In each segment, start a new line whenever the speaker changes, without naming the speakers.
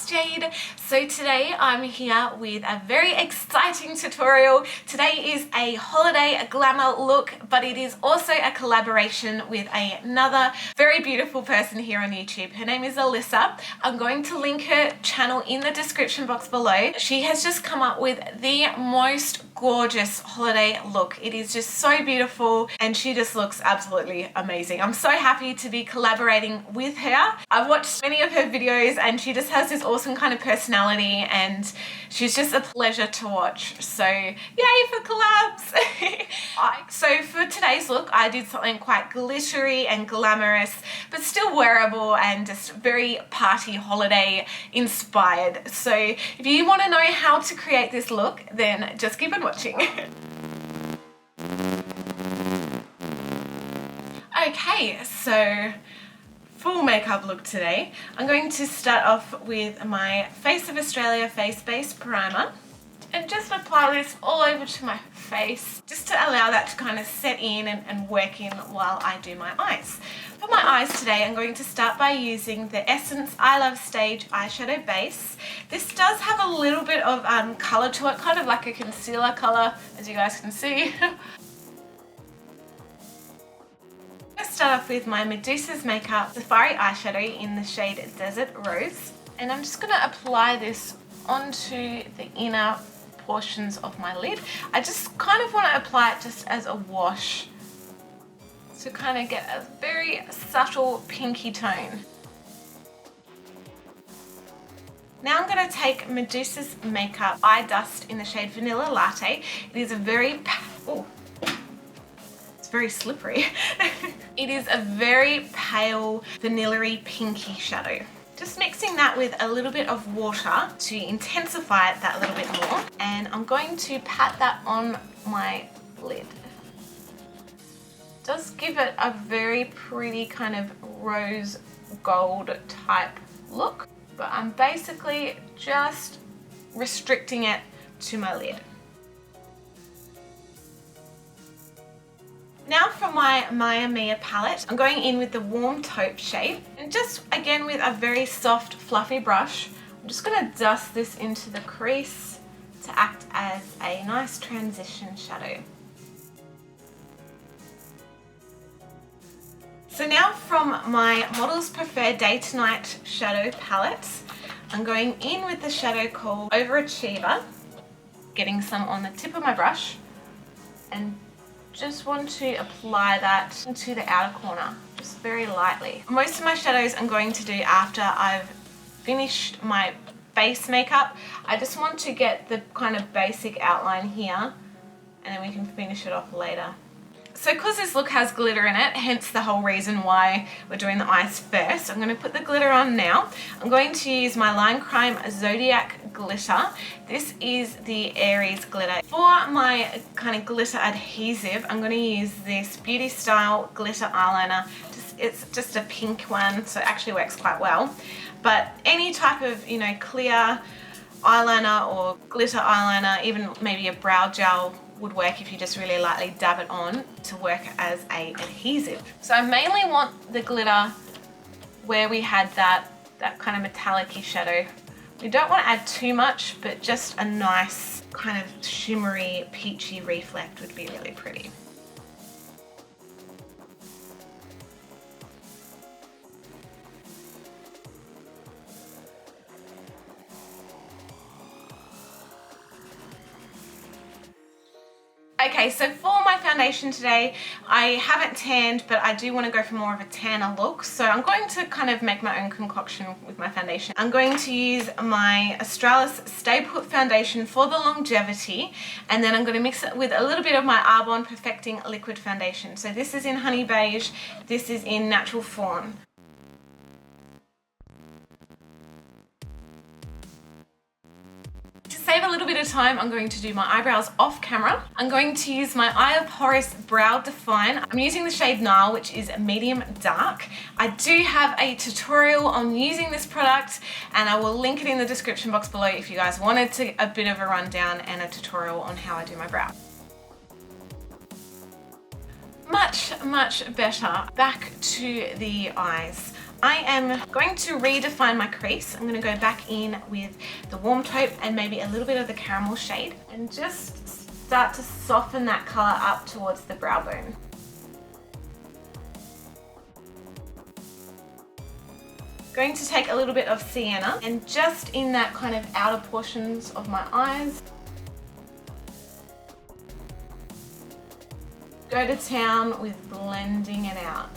Jade. So today I'm here with a very exciting tutorial. Today is a holiday glamour look, but it is also a collaboration with another very beautiful person here on YouTube. Her name is Alysa. I'm going to link her channel in the description box below. She has just come up with the most gorgeous holiday look. It is just so beautiful and she just looks absolutely amazing. I'm so happy to be collaborating with her. I've watched many of her videos and she just has this awesome kind of personality and she's just a pleasure to watch. So yay for collabs! So for today's look I did something quite glittery and glamorous but still wearable and just very party holiday inspired. So if you want to know how to create this look, then just keep on watching. Okay, so full makeup look today. I'm going to start off with my Face of Australia Face Base Primer and just apply this all over to my face just to allow that to kind of set in and work in while I do my eyes. For my eyes today, I'm going to start by using the Essence I Love Stage eyeshadow base. This does have a little bit of colour to it, kind of like a concealer colour, as you guys can see. Let's start off with my Medusa's Makeup Safari eyeshadow in the shade Desert Rose. And I'm just going to apply this onto the inner portions of my lid. I just kind of want to apply it just as a wash to kind of get a very subtle pinky tone. Now I'm going to take Medusa's Makeup Eye Dust in the shade Vanilla Latte. It is a very, it's very slippery. It is a very pale vanilla-y pinky shadow. Just mixing that with a little bit of water to intensify it that little bit more. And I'm going to pat that on my lid. Does give it a very pretty kind of rose gold type look, but I'm basically just restricting it to my lid. Now for my Maya Mia palette, I'm going in with the Warm Taupe shade and just again with a very soft fluffy brush, I'm just going to dust this into the crease to act as a nice transition shadow. So now from my Models Prefer Day to Night shadow palette, I'm going in with the shadow called Overachiever, getting some on the tip of my brush and just want to apply that into the outer corner, just very lightly. Most of my shadows I'm going to do after I've finished my base makeup. I just want to get the kind of basic outline here and then we can finish it off later. So because this look has glitter in it, hence the whole reason why we're doing the eyes first, I'm going to put the glitter on now. I'm going to use my Line Crime Zodiac glitter. This is the Aries glitter. For my kind of glitter adhesive, I'm going to use this Beauty Style glitter eyeliner. It's just a pink one, so it actually works quite well. But any type of, you know, clear eyeliner or glitter eyeliner, even maybe a brow gel would work if you just really lightly dab it on to work as a adhesive. So I mainly want the glitter where we had that kind of metallic-y shadow. We don't want to add too much, but just a nice kind of shimmery, peachy reflect would be really pretty. Okay, so for my foundation today, I haven't tanned, but I do want to go for more of a tanner look. So I'm going to kind of make my own concoction with my foundation. I'm going to use my Australis Stay Put foundation for the longevity, and then I'm going to mix it with a little bit of my Arbonne Perfecting Liquid Foundation. So this is in Honey Beige, this is in Natural Fawn. To save a little bit of time, I'm going to do my eyebrows off camera. I'm going to use my Eye of Horus Brow Define. I'm using the shade Nile, which is medium dark. I do have a tutorial on using this product, and I will link it in the description box below if you guys wanted a bit of a rundown and a tutorial on how I do my brow. Much better. Back to the eyes. I am going to redefine my crease. I'm going to go back in with the warm taupe and maybe a little bit of the caramel shade and just start to soften that colour up towards the brow bone. Going to take a little bit of sienna and just in that kind of outer portions of my eyes, go to town with blending it out.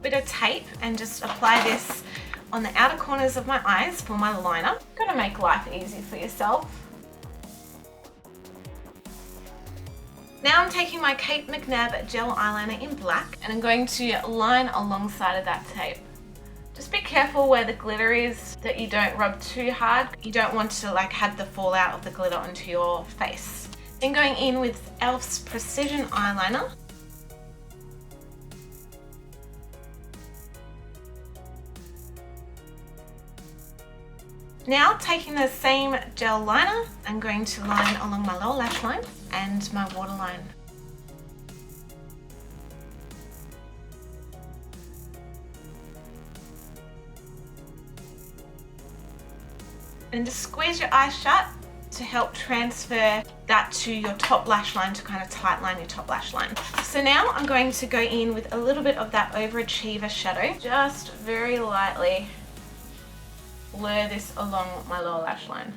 Bit of tape and just apply this on the outer corners of my eyes for my liner. Gotta make life easy for yourself. Now I'm taking my Kate McNab gel eyeliner in black and I'm going to line alongside of that tape. Just be careful where the glitter is, that you don't rub too hard. You don't want to like have the fallout of the glitter onto your face. Then going in with e.l.f.'s Precision Eyeliner. Now taking the same gel liner, I'm going to line along my lower lash line and my waterline. And just squeeze your eyes shut to help transfer that to your top lash line to kind of tight line your top lash line. So now I'm going to go in with a little bit of that Overachiever shadow, just very lightly blur this along my lower lash line.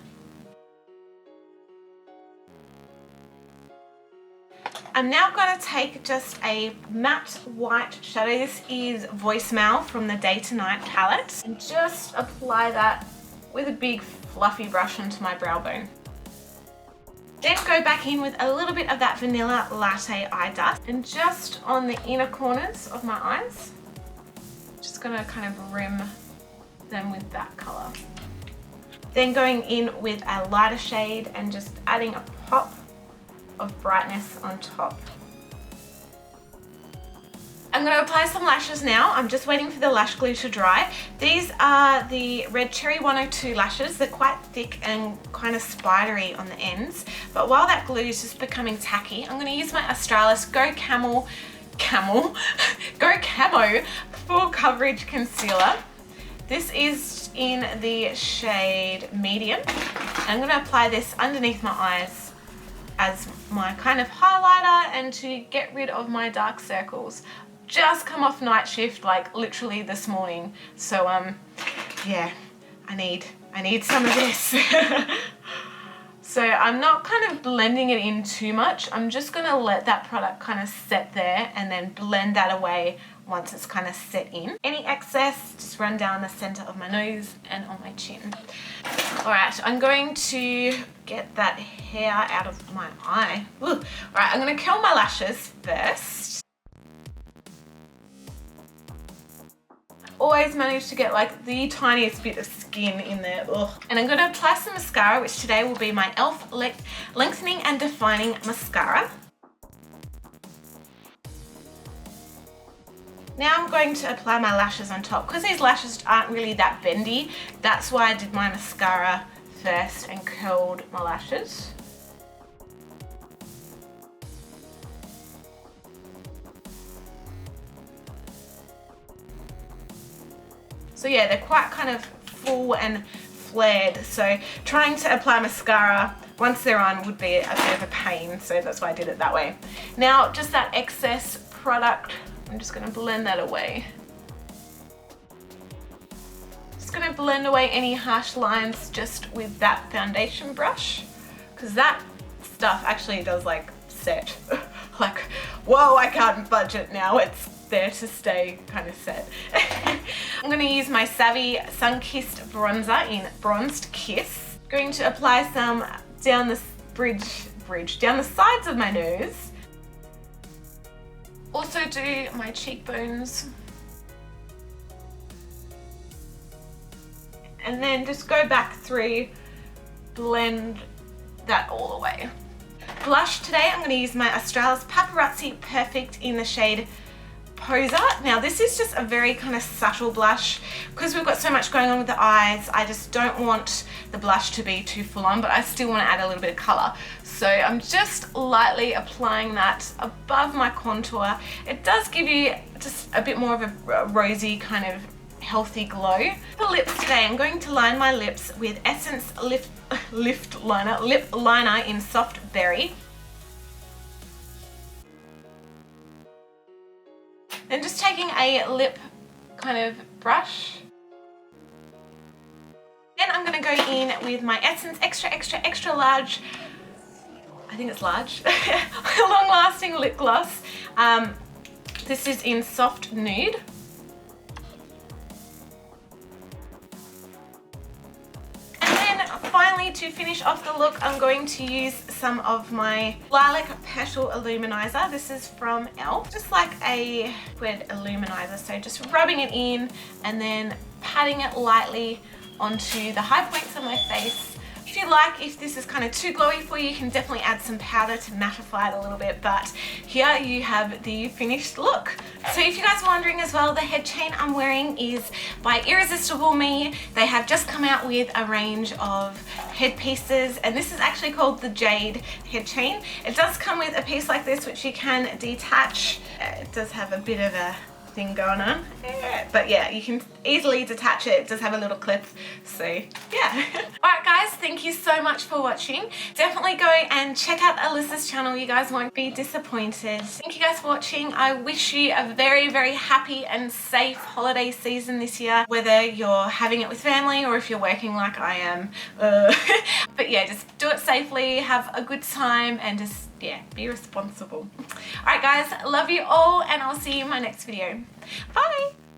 I'm now going to take just a matte white shadow. This is Voicemail from the Day to Night palette, and just apply that with a big fluffy brush onto my brow bone. Then go back in with a little bit of that Vanilla Latte eye dust and just on the inner corners of my eyes, just going to kind of rim them with that colour. Then going in with a lighter shade and just adding a pop of brightness on top. I'm going to apply some lashes now. I'm just waiting for the lash glue to dry. These are the Red Cherry 102 lashes. They're quite thick and kind of spidery on the ends, but while that glue is just becoming tacky, I'm going to use my Australis Go Camo Full Coverage Concealer. This is in the shade Medium. I'm going to apply this underneath my eyes as my kind of highlighter and to get rid of my dark circles. Just come off night shift like literally this morning, so yeah, I need some of this. So I'm not kind of blending it in too much. I'm just going to let that product kind of set there and then blend that away once it's kind of set in. Any excess, just run down the center of my nose and on my chin. All right, I'm going to get that hair out of my eye. Ooh. All right, I'm going to curl my lashes first. Always manage to get like the tiniest bit of skin in there. Ugh. And I'm going to apply some mascara, which today will be my e.l.f. Lengthening and Defining Mascara. Now I'm going to apply my lashes on top. Because these lashes aren't really that bendy, that's why I did my mascara first and curled my lashes. So yeah, they're quite kind of full and flared, so trying to apply mascara once they're on would be a bit of a pain, so that's why I did it that way. Now just that excess product, I'm just going to blend that away. Just going to blend away any harsh lines just with that foundation brush, because that stuff actually does like set. Like, whoa, I can't budge it now, it's there to stay kind of set. I'm going to use my Savvy Sun-Kissed Bronzer in Bronzed Kiss. Going to apply some down the down the sides of my nose. Also do my cheekbones. and then just go back through, blend that all the way. Blush today, I'm going to use my Australis Paparazzi Perfect in the shade Poser. Now this is just a very kind of subtle blush because we've got so much going on with the eyes. I just don't want the blush to be too full on, but I still want to add a little bit of colour. So I'm just lightly applying that above my contour. It does give you just a bit more of a rosy kind of healthy glow. For lips today, I'm going to line my lips with Essence Lip Liner in Soft Berry. Then just taking a lip kind of brush. Then I'm going to go in with my Essence Extra Large, I think it's large, long lasting lip gloss. This is in Soft Nude. Finally, to finish off the look, I'm going to use some of my Lilac Petal Illuminizer. This is from e.l.f. Just like a liquid illuminizer, so just rubbing it in and then patting it lightly onto the high points of my face. If you like, if this is kind of too glowy for you, you can definitely add some powder to mattify it a little bit, but here you have the finished look. So if you guys are wondering as well, the head chain I'm wearing is by Irresistible Me. They have just come out with a range of headpieces, and this is actually called the Jade head chain. It does come with a piece like this which you can detach. It does have a bit of a thing going on, but yeah, you can easily detach it. It does have a little clip, so yeah. Alright guys, thank you so much for watching. Definitely go and check out Alysa's channel. You guys won't be disappointed. Thank you guys for watching. I wish you a very, very happy and safe holiday season this year, whether you're having it with family or if you're working like I am. But yeah, just do it safely, have a good time, and just, yeah, be responsible. Alright guys, love you all, and I'll see you in my next video. Bye!